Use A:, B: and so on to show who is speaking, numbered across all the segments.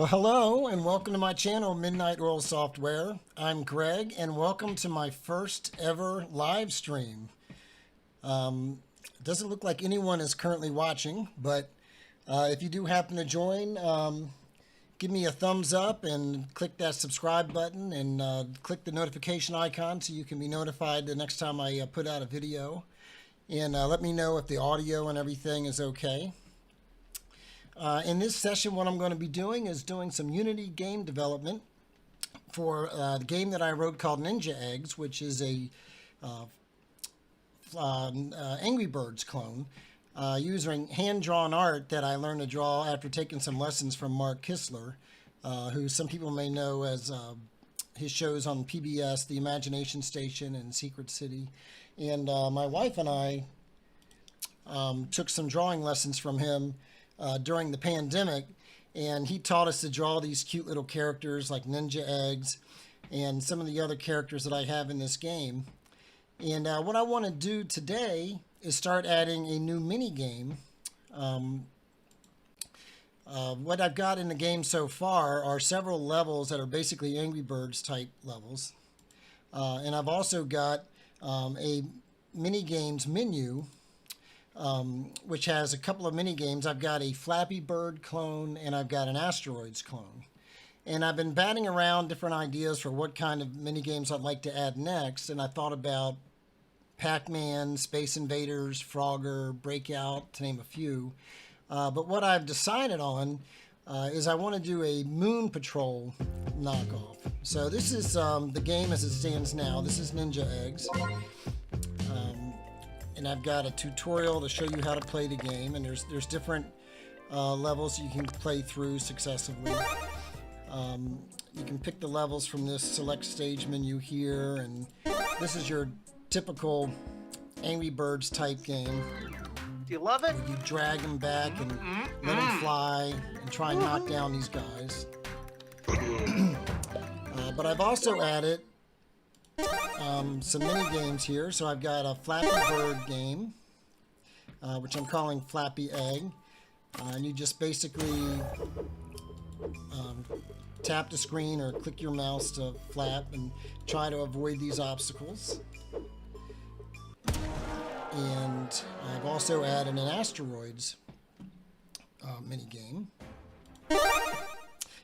A: Well, hello and welcome to my channel, Midnight Roll Software. I'm Greg and welcome to my first ever live stream. It doesn't look like anyone is currently watching, but if you do happen to join, give me a thumbs up and click that subscribe button and click the notification icon so you can be notified the next time I put out a video. And let me know if the audio and everything is okay. In this session, what I'm going to be doing is doing some Unity game development for the game that I wrote called Ninja Eggs, which is a Angry Birds clone, using hand-drawn art that I learned to draw after taking some lessons from Mark Kistler, who some people may know as his shows on PBS, The Imagination Station and Secret City. And my wife and I took some drawing lessons from him during the pandemic, and he taught us to draw these cute little characters like Ninja Eggs and some of the other characters that I have in this game. And what I want to do today is start adding a new mini game. What I've got in the game so far are several levels that are basically Angry Birds type levels, and I've also got a mini games menu, which has a couple of mini games. I've got a Flappy Bird clone and I've got an Asteroids clone. And I've been batting around different ideas for what kind of mini games I'd like to add next. And I thought about Pac-Man, Space Invaders, Frogger, Breakout, to name a few. But what I've decided on is I want to do a Moon Patrol knockoff. So this is the game as it stands now. This is Ninja Eggs. And I've got a tutorial to show you how to play the game, and there's different levels you can play through successively. You can pick the levels from this select stage menu here, and this is your typical Angry Birds type game.
B: Do you love it?
A: You drag them back and let them fly and try and knock down these guys. But I've also added some mini games here. So I've got a Flappy Bird game, which I'm calling Flappy Egg. And you just basically tap the screen or click your mouse to flap and try to avoid these obstacles. And I've also added an Asteroids mini game.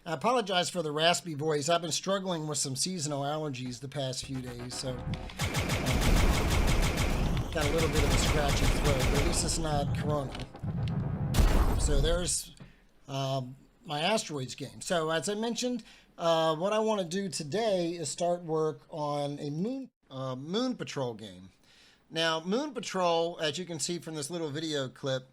A: I apologize for the raspy voice. I've been struggling with some seasonal allergies the past few days, so got a little bit of a scratchy throat, but at least it's not corona. So there's my Asteroids game. So as I mentioned, what I want to do today is start work on a Moon Patrol game. Now, Moon Patrol, as you can see from this little video clip,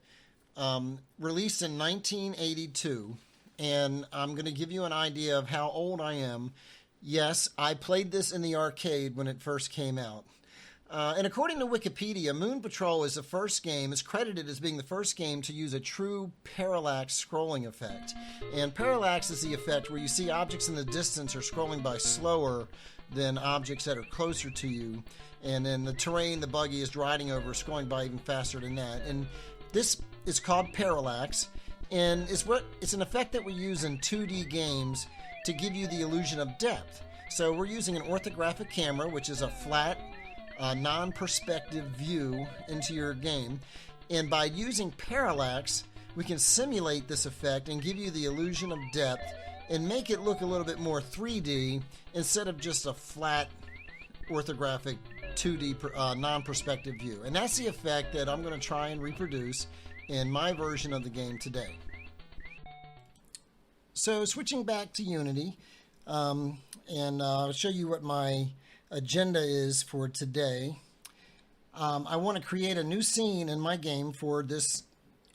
A: released in 1982. And I'm going to give you an idea of how old I am. Yes, I played this in the arcade when it first came out. And according to Wikipedia, Moon Patrol is the first game, is credited as being the first game to use a true parallax scrolling effect. And parallax is the effect where you see objects in the distance are scrolling by slower than objects that are closer to you. And then the terrain the buggy is riding over is scrolling by even faster than that. And this is called parallax. And it's an effect that we use in 2D games to give you the illusion of depth. So we're using an orthographic camera, which is a flat, non-perspective view into your game. And by using parallax, we can simulate this effect and give you the illusion of depth and make it look a little bit more 3D instead of just a flat, orthographic 2D non-perspective view. And that's the effect that I'm going to try and reproduce in my version of the game today. So switching back to Unity, and I'll show you what my agenda is for today. I want to create a new scene in my game for this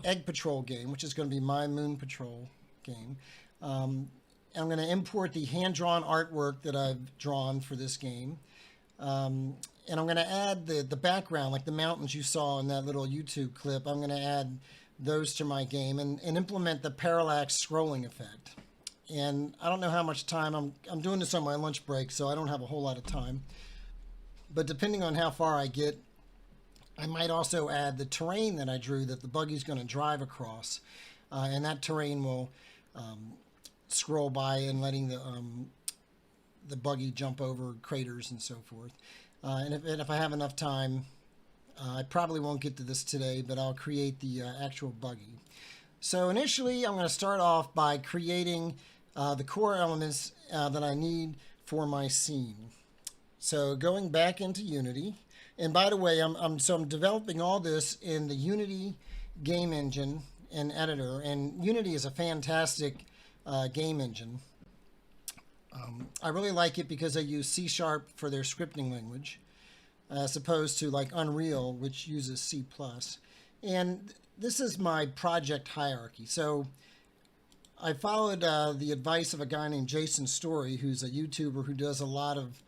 A: Egg Patrol game, which is going to be my Moon Patrol game. I'm going to import the hand-drawn artwork that I've drawn for this game. And I'm going to add the background, like the mountains you saw in that little YouTube clip. I'm going to add those to my game and implement the parallax scrolling effect. And I don't know how much time, I'm doing this on my lunch break, so I don't have a whole lot of time. But depending on how far I get, I might also add the terrain that I drew that the buggy's going to drive across. And that terrain will scroll by and letting the buggy jump over craters and so forth. And if I have enough time, I probably won't get to this today, but I'll create the actual buggy. So initially, I'm going to start off by creating the core elements that I need for my scene. So going back into Unity, and by the way, I'm developing all this in the Unity game engine and editor, and Unity is a fantastic game engine. I really like it because they use C# for their scripting language, as opposed to like Unreal, which uses C++. And this is my project hierarchy. So I followed the advice of a guy named Jason Story, who's a YouTuber who does a lot of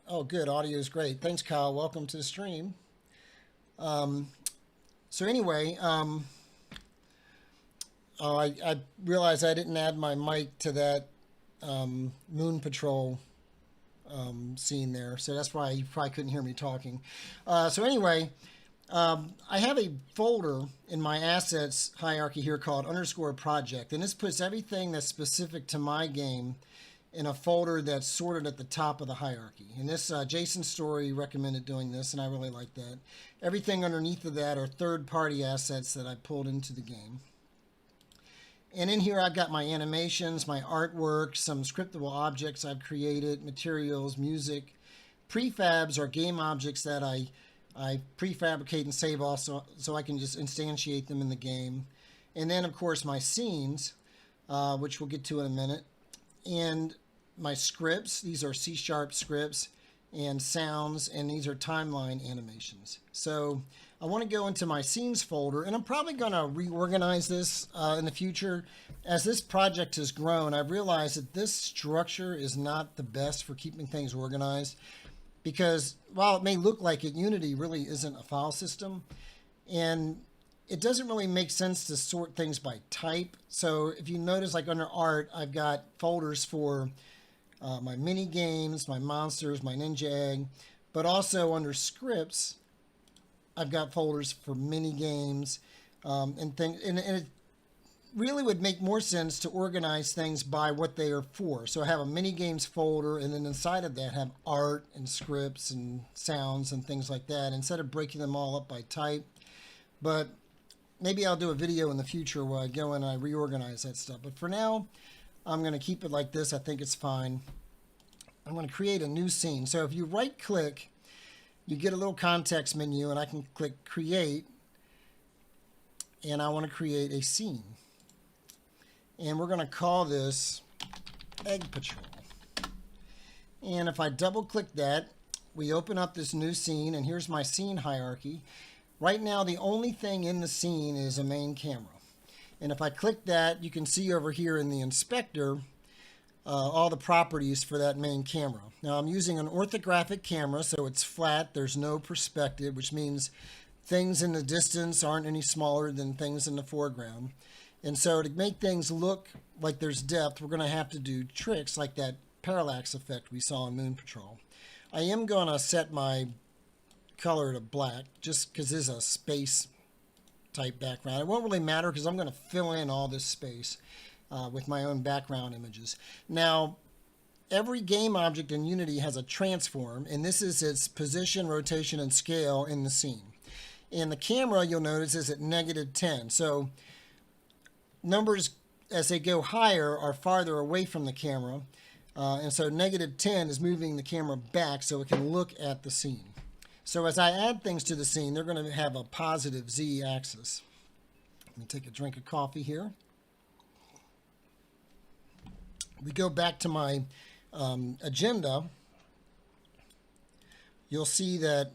A: oh, good. Audio is great. Thanks, Kyle. Welcome to the stream. So anyway, I realized I didn't add my mic to that Moon Patrol scene there. So that's why you probably couldn't hear me talking. So anyway, I have a folder in my assets hierarchy here called _project. And this puts everything that's specific to my game in a folder that's sorted at the top of the hierarchy. And this Jason Story recommended doing this, and I really like that. Everything underneath of that are third-party assets that I pulled into the game. And in here I've got my animations, my artwork, some scriptable objects I've created, materials, music. Prefabs are game objects that I prefabricate and save also, so I can just instantiate them in the game. And then, of course, my scenes, which we'll get to in a minute. And my scripts, these are C# scripts, and sounds, and these are timeline animations. So I want to go into my scenes folder, and I'm probably going to reorganize this in the future. As this project has grown, I've realized that this structure is not the best for keeping things organized, because while it may look like it, Unity really isn't a file system, and it doesn't really make sense to sort things by type. So if you notice, like under art, I've got folders for my mini games, my monsters, my Ninja Egg, but also under scripts, I've got folders for mini games and things. And it really would make more sense to organize things by what they are for. So I have a mini games folder, and then inside of that have art and scripts and sounds and things like that, instead of breaking them all up by type. But maybe I'll do a video in the future where I go in and I reorganize that stuff. But for now, I'm going to keep it like this. I think it's fine. I'm going to create a new scene. So if you right click, you get a little context menu, and I can click create, and I want to create a scene. And we're going to call this Egg Patrol. And if I double click that, we open up this new scene, and here's my scene hierarchy. Right now, the only thing in the scene is a main camera. And if I click that, you can see over here in the inspector all the properties for that main camera. Now, I'm using an orthographic camera, so it's flat. There's no perspective, which means things in the distance aren't any smaller than things in the foreground. And so to make things look like there's depth, we're going to have to do tricks like that parallax effect we saw in Moon Patrol. I am going to set my color to black just because this is a space type background. It won't really matter because I'm going to fill in all this space with my own background images. Now, every game object in Unity has a transform, and this is its position, rotation, and scale in the scene. And the camera, you'll notice, is at -10. So numbers, as they go higher, are farther away from the camera. And so -10 is moving the camera back so it can look at the scene. So as I add things to the scene, they're going to have a positive z-axis. Let me take a drink of coffee here. We go back to my agenda. You'll see that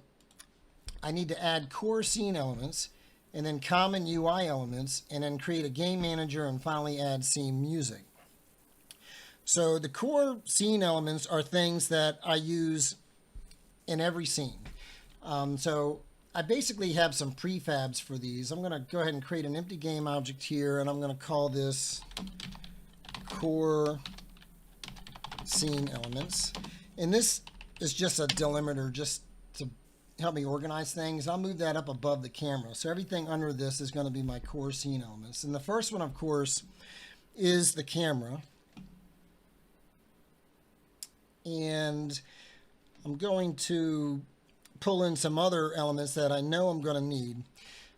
A: I need to add core scene elements, and then common UI elements, and then create a game manager, and finally add scene music. So the core scene elements are things that I use in every scene. So I basically have some prefabs for these. I'm going to go ahead and create an empty game object here, and I'm going to call this core scene elements. And this is just a delimiter just to help me organize things. I'll move that up above the camera. So everything under this is going to be my core scene elements. And the first one, of course, is the camera. And I'm going to pull in some other elements that I know I'm going to need.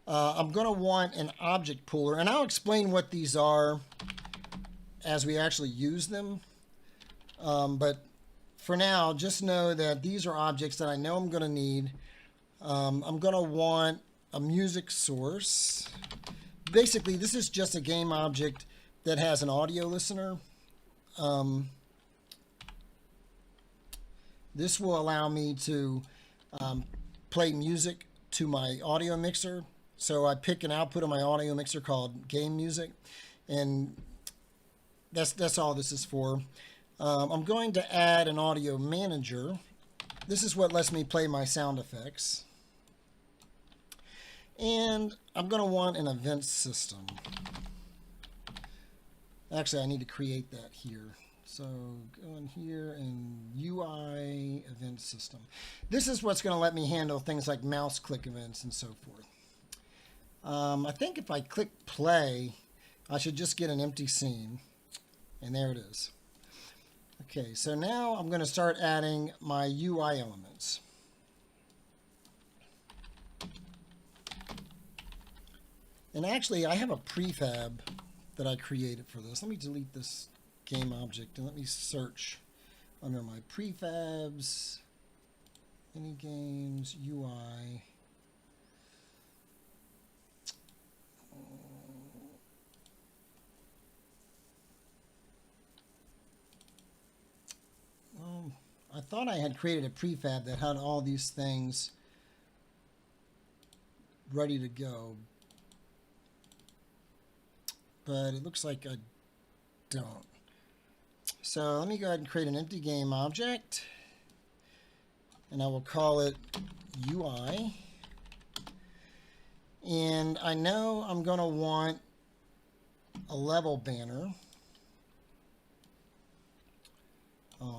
A: I'm going to want an object pooler, and I'll explain what these are as we actually use them. But for now, just know that these are objects that I know I'm going to need. I'm going to want a music source. Basically, this is just a game object that has an audio listener. This will allow me to play music to my audio mixer. So I pick an output of my audio mixer called game music, and that's all this is for. I'm going to add an audio manager. This is what lets me play my sound effects. And I'm going to want an event system. Actually, I need to create that here. So go in here and UI event system. This is what's going to let me handle things like mouse click events and so forth. I think if I click play, I should just get an empty scene. And there it is. Okay, so now I'm going to start adding my UI elements. And actually, I have a prefab that I created for this. Let me delete this game object and let me search under my prefabs, minigames, UI. I thought I had created a prefab that had all these things ready to go, but it looks like I don't. So let me go ahead and create an empty game object, and I will call it UI. And I know I'm going to want a level banner.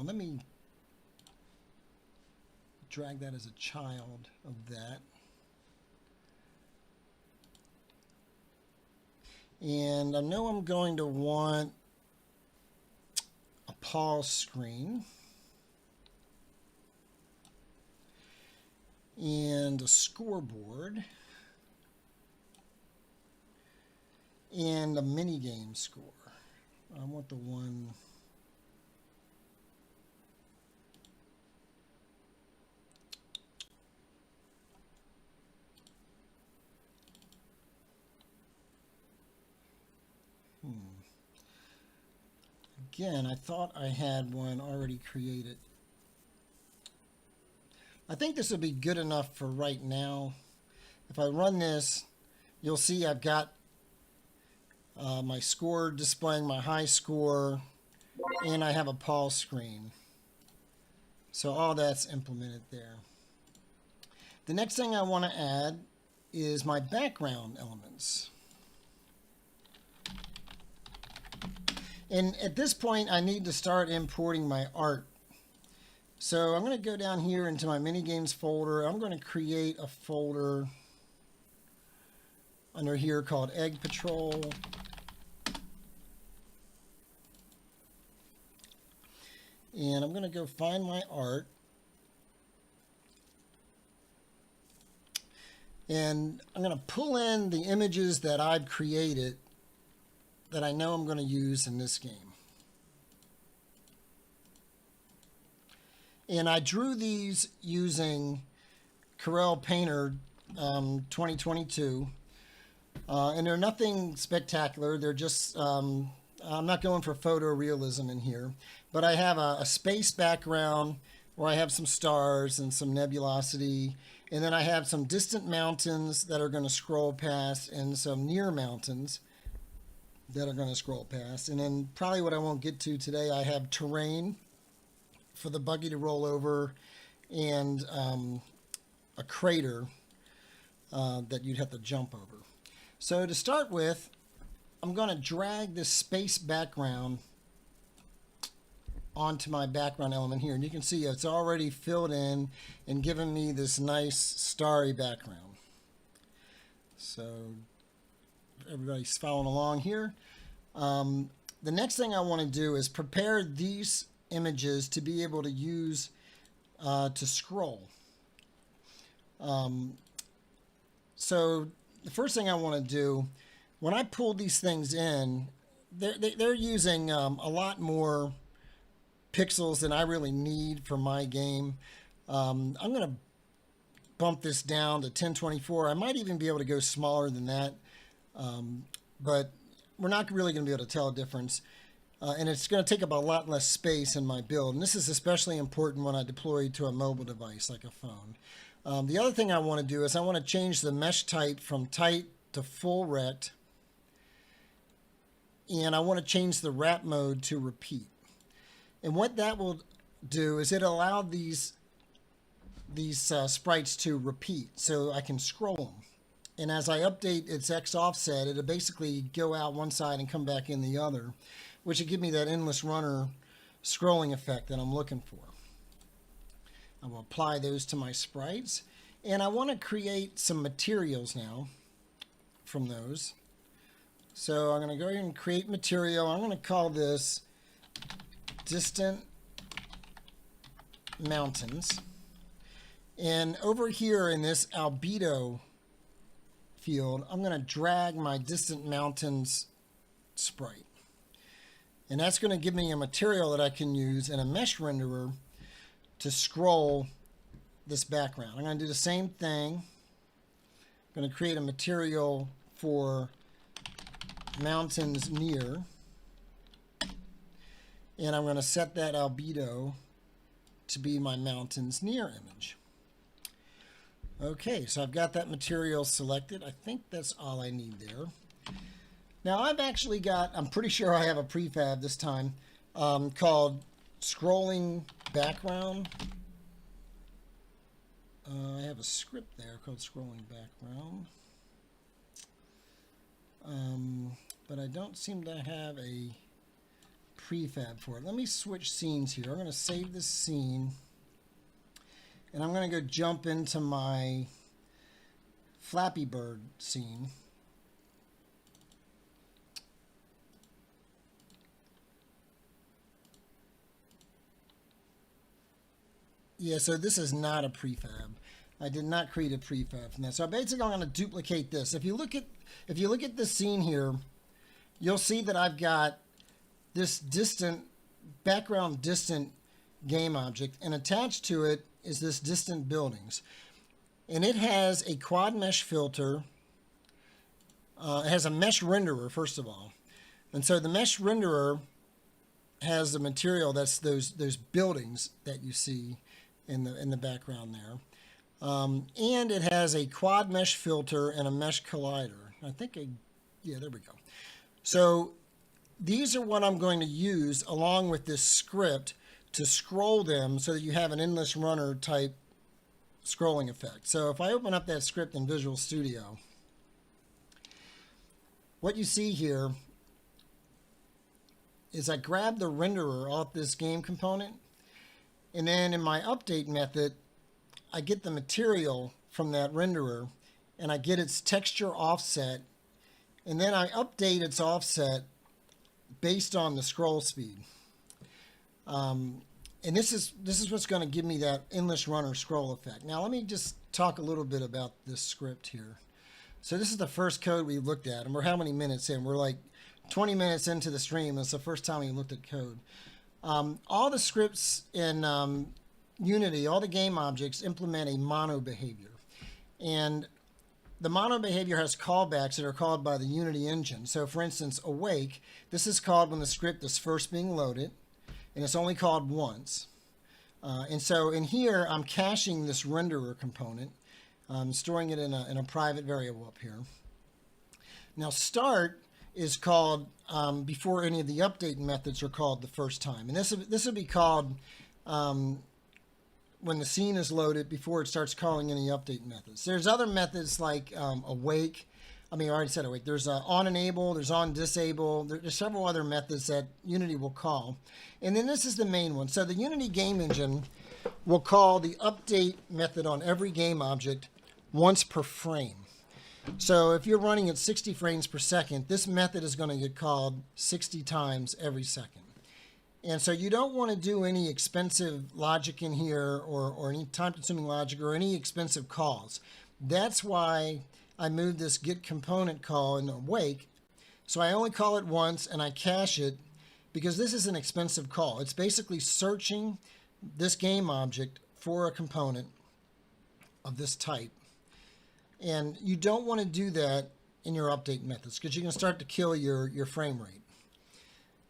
A: Let me drag that as a child of that. And I know I'm going to want a pause screen and a scoreboard and a minigame score. I want the one. Again, I thought I had one already created. I think this will be good enough for right now. If I run this, you'll see I've got my score displaying my high score, and I have a pause screen. So all that's implemented there. The next thing I want to add is my background elements. And at this point, I need to start importing my art. So I'm going to go down here into my minigames folder. I'm going to create a folder under here called Egg Patrol. And I'm going to go find my art. And I'm going to pull in the images that I've created that I know I'm going to use in this game. And I drew these using Corel Painter 2022. And they're nothing spectacular. They're just, I'm not going for photorealism in here. But I have a space background where I have some stars and some nebulosity. And then I have some distant mountains that are going to scroll past and some near mountains that are going to scroll past. And then probably what I won't get to today, I have terrain for the buggy to roll over and a crater that you'd have to jump over. So to start with, I'm going to drag this space background onto my background element here. And you can see it's already filled in and given me this nice starry background. So everybody's following along here. the next thing I want to do is prepare these images to be able to use to scroll. So the first thing I want to do, when I pull these things in, they're using a lot more pixels than I really need for my game. I'm going to bump this down to 1024. I might even be able to go smaller than that, but we're not really going to be able to tell a difference. And it's going to take up a lot less space in my build. And this is especially important when I deploy to a mobile device like a phone. The other thing I want to do is I want to change the mesh type from tight to full rect. And I want to change the wrap mode to repeat. And what that will do is it allow these sprites to repeat so I can scroll them. And as I update its X offset, it'll basically go out one side and come back in the other, which will give me that endless runner scrolling effect that I'm looking for. I will apply those to my sprites. And I want to create some materials now from those. So I'm going to go ahead and create material. I'm going to call this Distant Mountains. And over here in this albedo field, I'm going to drag my Distant Mountains sprite. And that's going to give me a material that I can use in a mesh renderer to scroll this background. I'm going to do the same thing. I'm going to create a material for mountains near. And I'm going to set that albedo to be my mountains near image. Okay, so I've got that material selected. I think that's all I need there. Now I've actually got, I'm pretty sure I have a prefab this time, called Scrolling Background. I have a script there called Scrolling Background. But I don't seem to have a prefab for it. Let me switch scenes here. I'm going to save this scene. And I'm going to go jump into my Flappy Bird scene. Yeah, so this is not a prefab. I did not create a prefab from that. So basically I'm going to duplicate this. If you look at this scene here, you'll see that I've got this background distant game object, and attached to it is this distant buildings. And it has a quad mesh filter. It has a mesh renderer, first of all. And so the mesh renderer has the material that's those buildings that you see in the background there. And it has a quad mesh filter and a mesh collider. Yeah, there we go. So these are what I'm going to use along with this script to scroll them so that you have an endless runner type scrolling effect. So if I open up that script in Visual Studio, what you see here is I grab the renderer off this game component, and then in my update method, I get the material from that renderer, and I get its texture offset, and then I update its offset based on the scroll speed. And this is what's going to give me that endless runner scroll effect. Now let me just talk a little bit about this script here. So this is the first code we looked at, and we're how many minutes in? We're like 20 minutes into the stream. It's the first time we looked at code. All the scripts in Unity, all the game objects implement a mono behavior. And the mono behavior has callbacks that are called by the Unity engine. So for instance, awake, this is called when the script is first being loaded, and it's only called once. And so in here, I'm caching this renderer component, storing it in a private variable up here. Now start is called before any of the update methods are called the first time. And this would be called when the scene is loaded before it starts calling any update methods. There's other methods like awake. I already said awake. There's on enable, there's on disable. There's several other methods that Unity will call. And then this is the main one. So the Unity game engine will call the update method on every game object once per frame. So if you're running at 60 frames per second, this method is going to get called 60 times every second. And so you don't want to do any expensive logic in here or any time-consuming logic or any expensive calls. That's why I moved this get component call in the wake. So I only call it once and I cache it because this is an expensive call. It's basically searching this game object for a component of this type. And you don't want to do that in your update methods because you can start to kill your frame rate.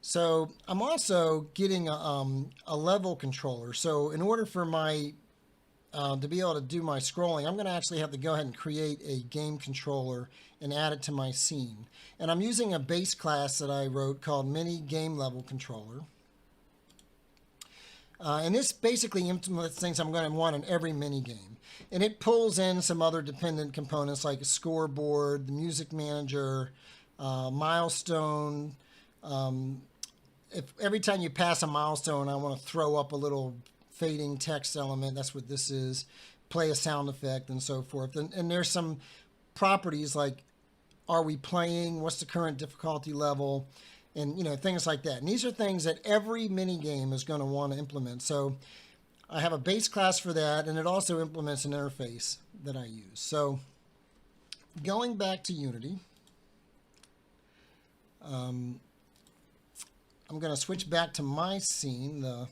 A: So I'm also getting a level controller. So in order for my to be able to do my scrolling, I'm going to actually have to go ahead and create a game controller and add it to my scene. And I'm using a base class that I wrote called minigame level controller. And this basically implements things I'm going to want in every minigame. And it pulls in some other dependent components like a scoreboard, the music manager, milestone. If every time you pass a milestone, I want to throw up a little fading text element. That's what this is. Play a sound effect and so forth. And there's some properties like, are we playing? What's the current difficulty level? And, you know, things like that. And these are things that every mini game is going to want to implement. So I have a base class for that, and it also implements an interface that I use. So going back to Unity, I'm going to switch back to my scene, the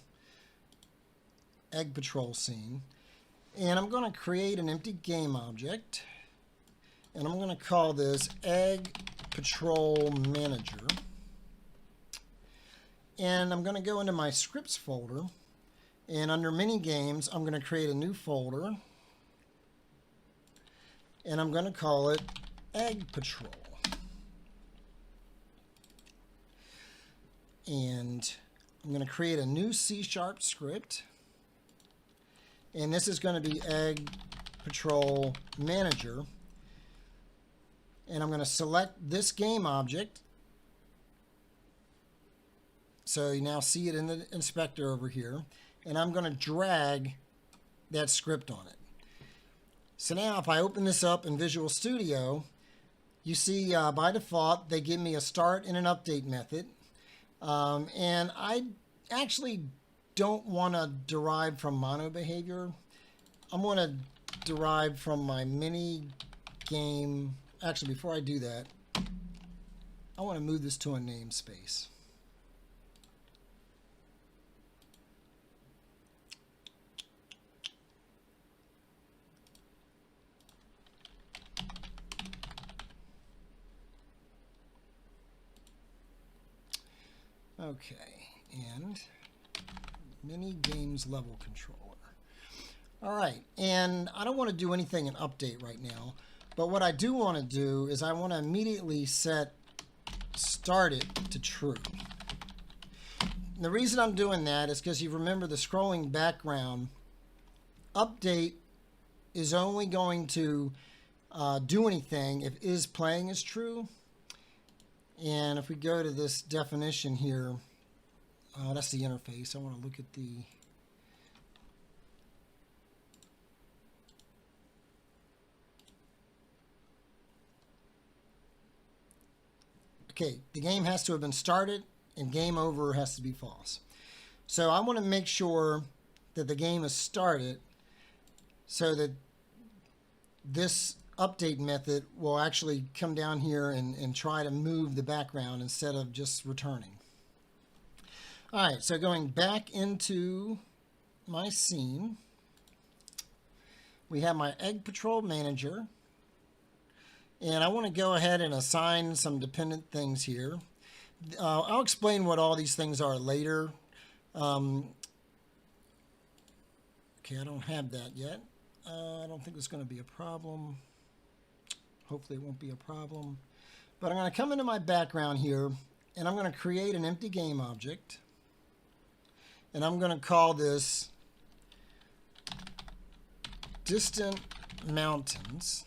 A: Egg Patrol scene, and I'm going to create an empty game object, and I'm going to call this Egg Patrol Manager. And I'm going to go into my scripts folder, and under mini games, I'm going to create a new folder, and I'm going to call it Egg Patrol. And I'm going to create a new C# script, and this is going to be Egg Patrol Manager. And I'm going to select this game object. So you now see it in the inspector over here. And I'm going to drag that script on it. So now if I open this up in Visual Studio, you see by default they give me a start and an update method. And I actually don't want to derive from mono behavior. I'm going to derive from my mini game. Actually, before I do that, I want to move this to a namespace. Okay, and mini games level controller. All right, and I don't want to do anything in update right now, but what I do want to do is I want to immediately set started to true. And the reason I'm doing that is because you remember the scrolling background update is only going to do anything if is playing is true. And if we go to this definition here, that's the interface. I want to look at the okay, the game has to have been started and game over has to be false. So I want to make sure that the game is started so that this update method will actually come down here and try to move the background instead of just returning. All right, so going back into my scene, we have my Egg Patrol Manager, and I want to go ahead and assign some dependent things here. I'll explain what all these things are later. Okay, I don't have that yet. I don't think it's going to be a problem. Hopefully it won't be a problem. But I'm going to come into my background here, and I'm going to create an empty game object. And I'm going to call this Distant Mountains.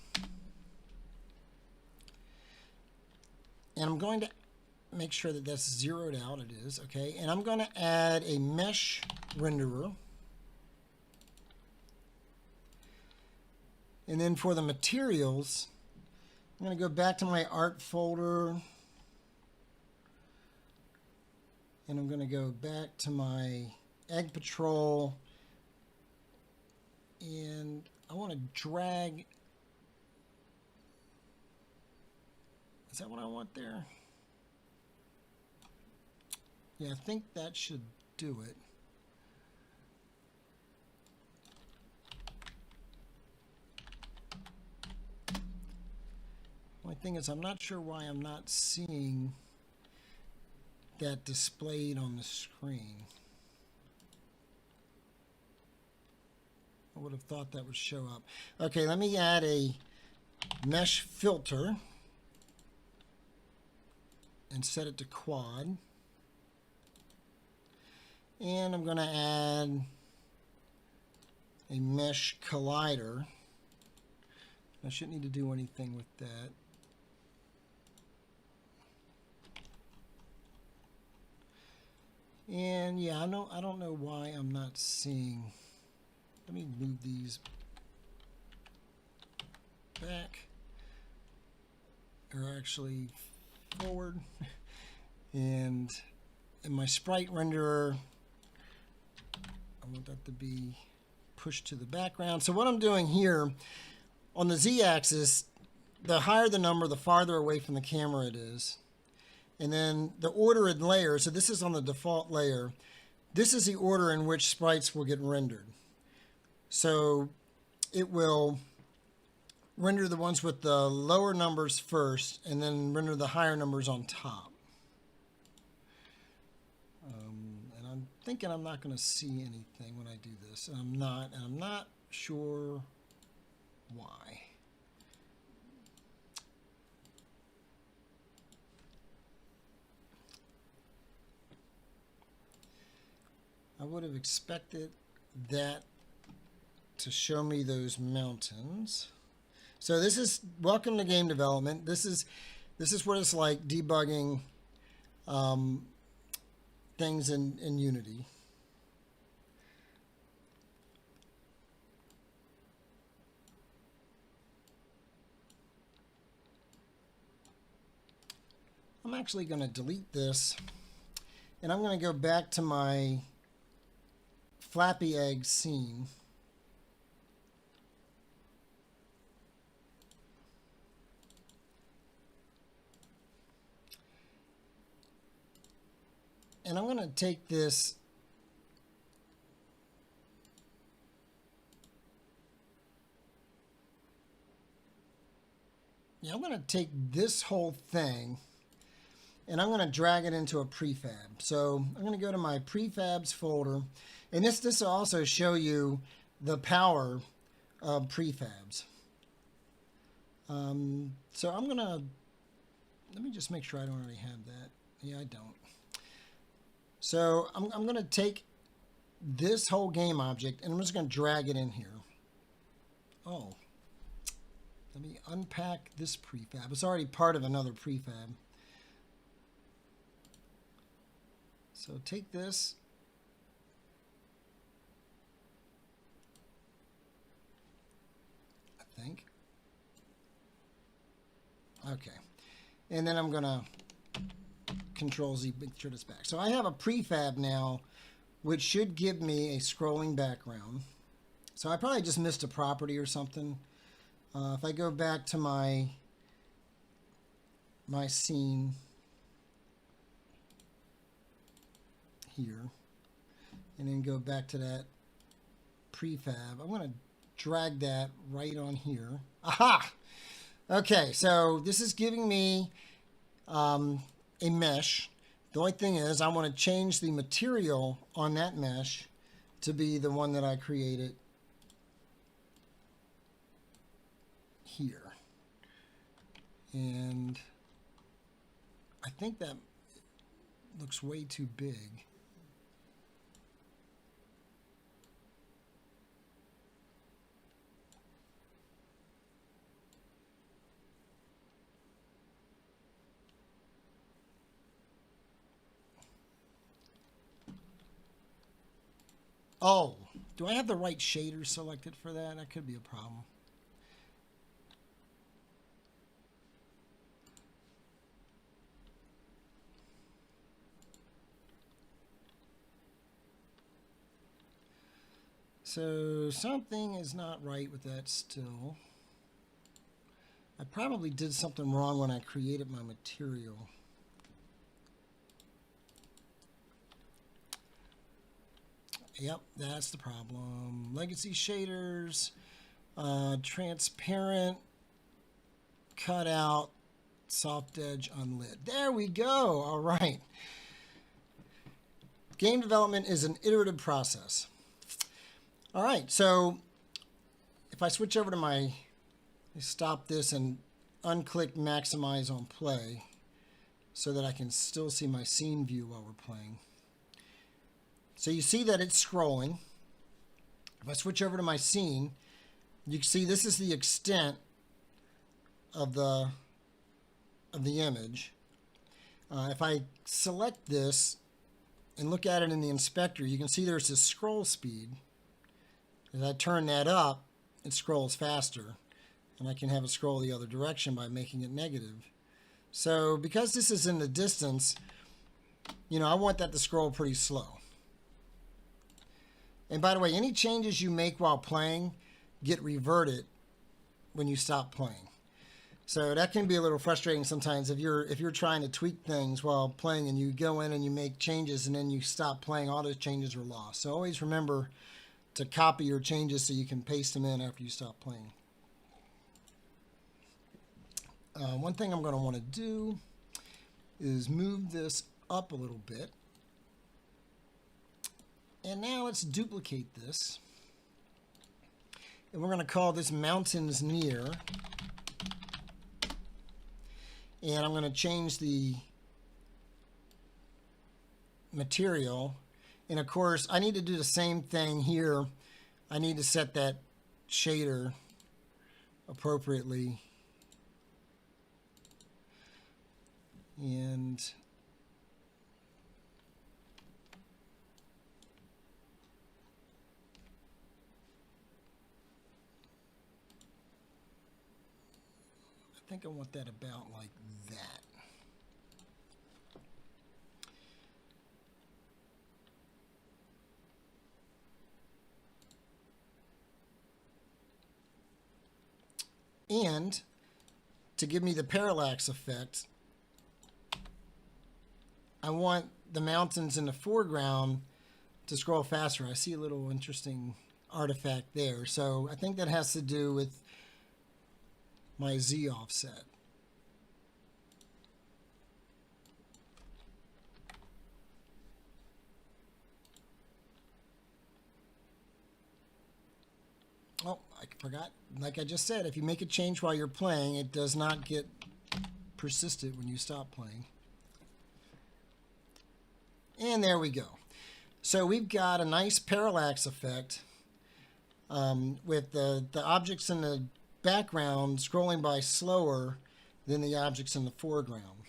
A: And I'm going to make sure that that's zeroed out. It is, okay. And I'm going to add a mesh renderer. And then for the materials, I'm going to go back to my art folder. And I'm going to go back to my Egg Patrol. And I want to drag. Is that what I want there? Yeah, I think that should do it. Only thing is, I'm not sure why I'm not seeing that displayed on the screen. I would have thought that would show up. Okay, let me add a mesh filter and set it to quad. And I'm going to add a mesh collider. I shouldn't need to do anything with that. And yeah, I don't know why I'm not seeing. Let me move these back, or actually forward. And in my sprite renderer, I want that to be pushed to the background. So what I'm doing here on the z-axis, the higher the number, the farther away from the camera it is. And then the order in layers, so this is on the default layer. This is the order in which sprites will get rendered. So it will render the ones with the lower numbers first, and then render the higher numbers on top. And I'm thinking I'm not going to see anything when I do this. And I'm not sure why. I would have expected that to show me those mountains. So this is welcome to game development. This is what it's like debugging things in Unity. I'm actually going to delete this, and I'm going to go back to my Flappy Egg scene. And I'm going to take this I'm going to take this whole thing and I'm going to drag it into a prefab. So I'm going to go to my prefabs folder, and this will also show you the power of prefabs. So I'm going to, let me just make sure I don't already have that. Yeah, I don't. So I'm going to take this whole game object and I'm just going to drag it in here. Oh, let me unpack this prefab. It's already part of another prefab. So take this. I think. Okay. And then I'm going to Control Z, make sure it's back. So I have a prefab now, which should give me a scrolling background. So I probably just missed a property or something. If I go back to my scene here, and then go back to that prefab, I'm going to drag that right on here. Aha! Okay, so this is giving me a mesh. The only thing is I want to change the material on that mesh to be the one that I created here. And I think that looks way too big. Oh, do I have the right shader selected for that? That could be a problem. So something is not right with that still. I probably did something wrong when I created my material. Yep, that's the problem. Legacy shaders, transparent, cutout, soft edge, unlit. There we go. All right. Game development is an iterative process. All right, so if I switch over to my, stop this and unclick maximize on play so that I can still see my scene view while we're playing. So you see that it's scrolling. If I switch over to my scene, you can see this is the extent of the image. If I select this and look at it in the inspector, you can see there's this scroll speed. As I turn that up, it scrolls faster, and I can have it scroll the other direction by making it negative. So because this is in the distance, I want that to scroll pretty slow. And by the way, any changes you make while playing get reverted when you stop playing. So that can be a little frustrating sometimes if you're trying to tweak things while playing and you go in and you make changes and then you stop playing, all those changes are lost. So always remember to copy your changes so you can paste them in after you stop playing. One thing I'm going to want to do is move this up a little bit. And now let's duplicate this. And we're going to call this Mountains Near. And I'm going to change the material. And of course, I need to do the same thing here. I need to set that shader appropriately. And I think I want that about like that. And to give me the parallax effect, I want the mountains in the foreground to scroll faster. I see a little interesting artifact there. So I think that has to do with my Z offset. Oh, I forgot. Like I just said, if you make a change while you're playing, it does not get persisted when you stop playing. And there we go. So we've got a nice parallax effect with the objects in the background scrolling by slower than the objects in the foreground.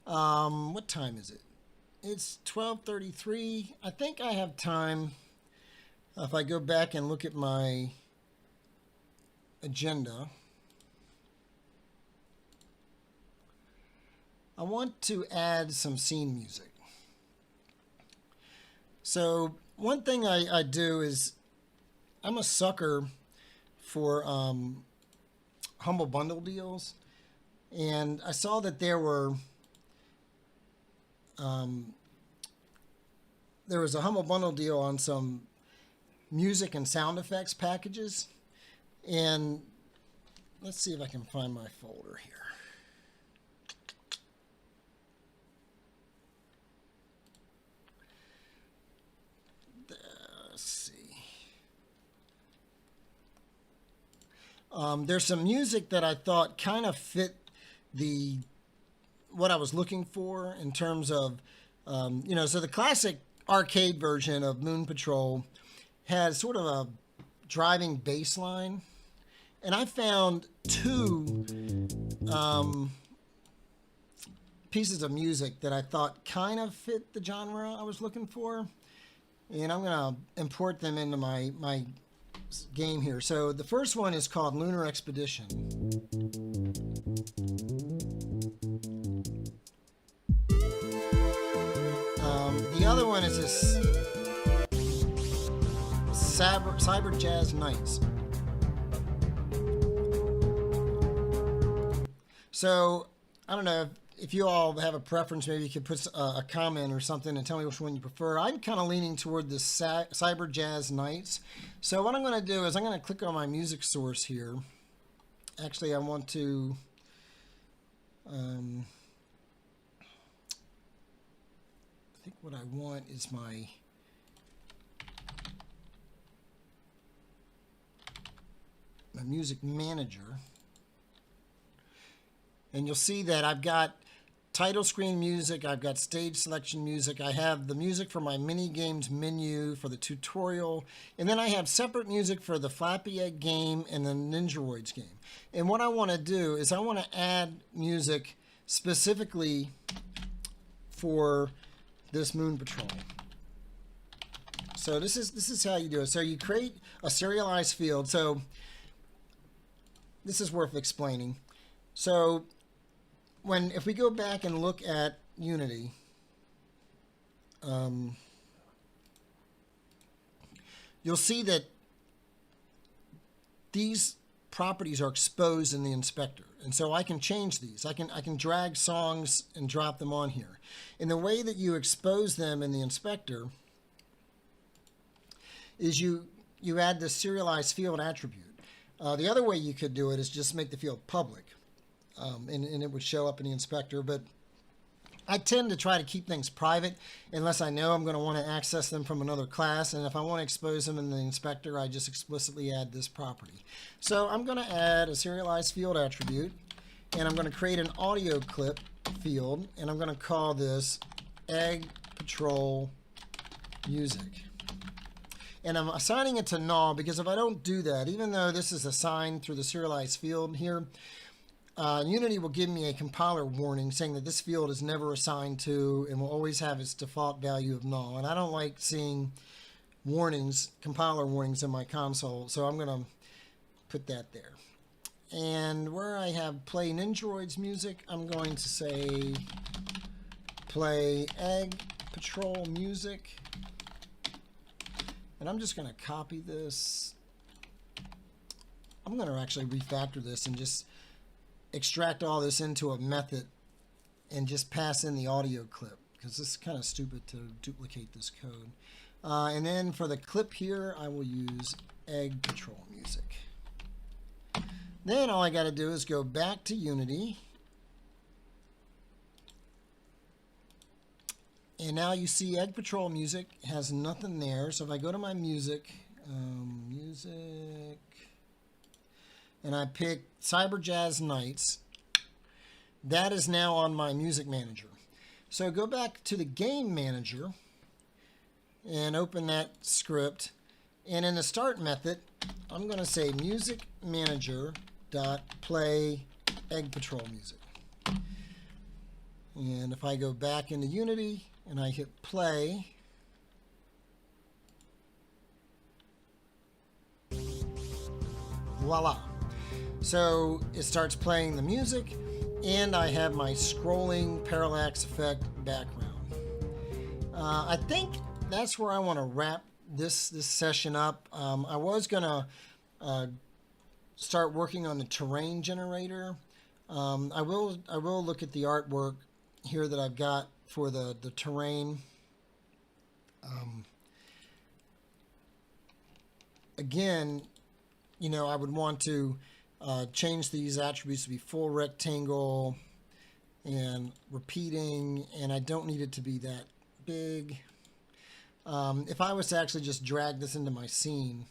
A: What time is it? It's 12:33. I think I have time. If I go back and look at my agenda, I want to add some scene music. So one thing I do is I'm a sucker for Humble Bundle deals, and I saw that there was a Humble Bundle deal on some music and sound effects packages, and let's see if I can find my folder here. Let's see. There's some music that I thought kind of fit what I was looking for in terms of, so the classic arcade version of Moon Patrol has sort of a driving bass line, and I found two pieces of music that I thought kind of fit the genre I was looking for, and I'm going to import them into my game here. So the first one is called Lunar Expedition. The other one is this Cyber Jazz Nights. So I don't know if you all have a preference. Maybe you could put a comment or something and tell me which one you prefer. I'm kind of leaning toward the Cyber Jazz Nights. So what I'm going to do is I'm going to click on my music source here. Actually, I want to I think what I want is my music manager. And you'll see that I've got title screen music, I've got stage selection music, I have the music for my mini games menu for the tutorial, and then I have separate music for the Flappy Egg game and the Ninjaroids game. And what I want to do is I want to add music specifically for this Moon Patrol. So this is how you do it. So you create a serialized field. So this is worth explaining. So if we go back and look at Unity, you'll see that these properties are exposed in the inspector. And so I can change these. I can drag songs and drop them on here. And the way that you expose them in the inspector is you add the serialized field attribute. The other way you could do it is just make the field public. And it would show up in the inspector, but I tend to try to keep things private unless I know I'm going to want to access them from another class, and if I want to expose them in the inspector, I just explicitly add this property. So I'm going to add a serialized field attribute, and I'm going to create an audio clip field, and I'm going to call this Egg Patrol Music. And I'm assigning it to null because if I don't do that, even though this is assigned through the serialized field here, Unity will give me a compiler warning saying that this field is never assigned to and will always have its default value of null. And I don't like seeing warnings, compiler warnings in my console, so I'm going to put that there. And where I have play Ninjaroids music, I'm going to say play Egg Patrol music. And I'm just going to copy this. I'm going to actually refactor this and just extract all this into a method and just pass in the audio clip because this is kind of stupid to duplicate this code. And then for the clip here, I will use Egg Patrol music. Then all I got to do is go back to Unity. And now you see Egg Patrol music has nothing there. So if I go to my music, and I pick Cyber Jazz Nights, that is now on my music manager. So go back to the game manager and open that script. And in the start method, I'm going to say music manager dot play Egg Patrol music. And if I go back into Unity and I hit play, voila. So it starts playing the music, and I have my scrolling parallax effect background. I think that's where I want to wrap this session up. I was going to start working on the terrain generator. I will look at the artwork here that I've got for the terrain. Again, you know, I would want to change these attributes to be full rectangle and repeating, and I don't need it to be that big. If I was to actually just drag this into my scene,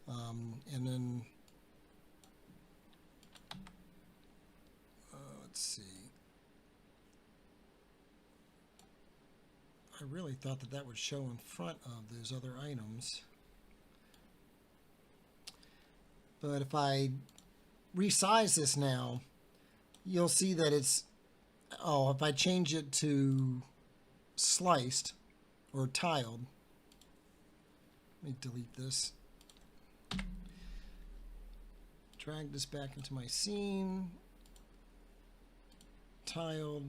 A: and then let's see. I really thought that that would show in front of those other items. But if I resize this now, you'll see that it's, if I change it to sliced or tiled, let me delete this. Drag this back into my scene, tiled.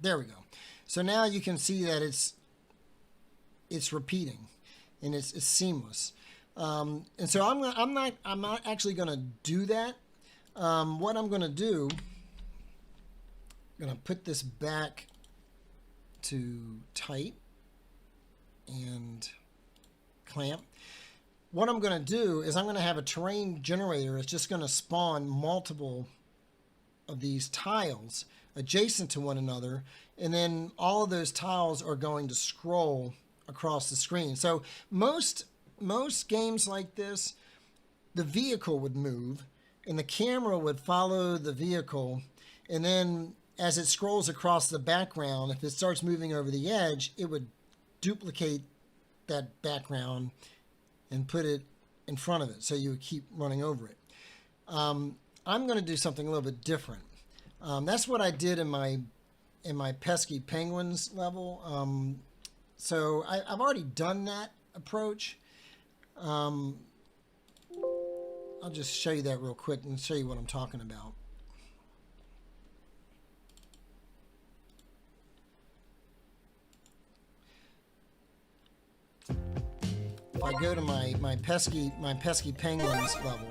A: There we go. So now you can see that it's repeating, and it's seamless. And so I'm not actually going to do that. What I'm going to do, I'm going to put this back to tight and clamp. What I'm going to do is I'm going to have a terrain generator. It's just going to spawn multiple of these tiles adjacent to one another, and then all of those tiles are going to scroll across the screen. So most games like this, the vehicle would move and the camera would follow the vehicle, and then as it scrolls across the background, if it starts moving over the edge, it would duplicate that background and put it in front of it, so you would keep running over it. I'm going to do something a little bit different. That's what I did in my pesky penguins level. So I've already done that approach. I'll just show you that real quick and show you what I'm talking about. If I go to my pesky penguins level,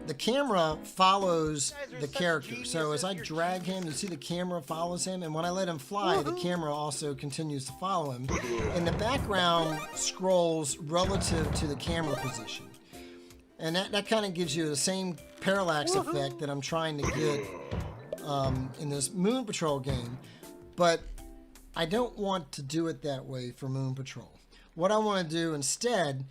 A: the camera follows the character. So as I drag him, you see the camera follows him, and when I let him fly, the camera also continues to follow him. And the background scrolls relative to the camera position. And that kind of gives you the same parallax effect that I'm trying to get in this Moon Patrol game. But I don't want to do it that way for Moon Patrol. What I want to do instead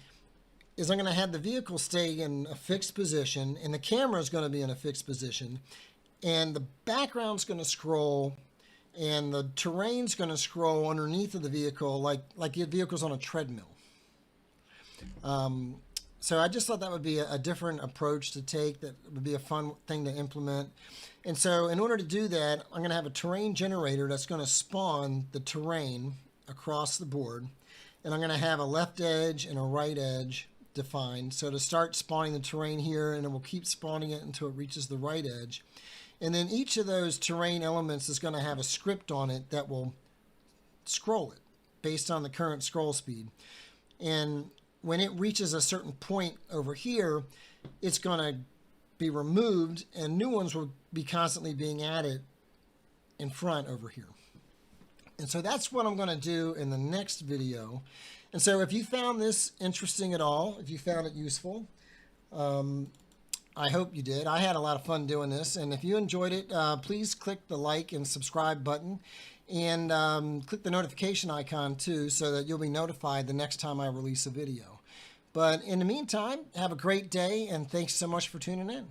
A: is I'm going to have the vehicle stay in a fixed position, and the camera is going to be in a fixed position, and the background's going to scroll, and the terrain's going to scroll underneath of the vehicle like the vehicle's on a treadmill. So I just thought that would be a different approach to take, that would be a fun thing to implement. And so in order to do that, I'm going to have a terrain generator that's going to spawn the terrain across the board. And I'm going to have a left edge and a right edge defined. So to start spawning the terrain here, and it will keep spawning it until it reaches the right edge. And then each of those terrain elements is going to have a script on it that will scroll it based on the current scroll speed. And when it reaches a certain point over here, it's going to be removed, and new ones will be constantly being added in front over here. And so that's what I'm going to do in the next video. And so if you found this interesting at all, if you found it useful, I hope you did. I had a lot of fun doing this. And if you enjoyed it, please click the like and subscribe button, and click the notification icon too, so that you'll be notified the next time I release a video. But in the meantime, have a great day, and thanks so much for tuning in.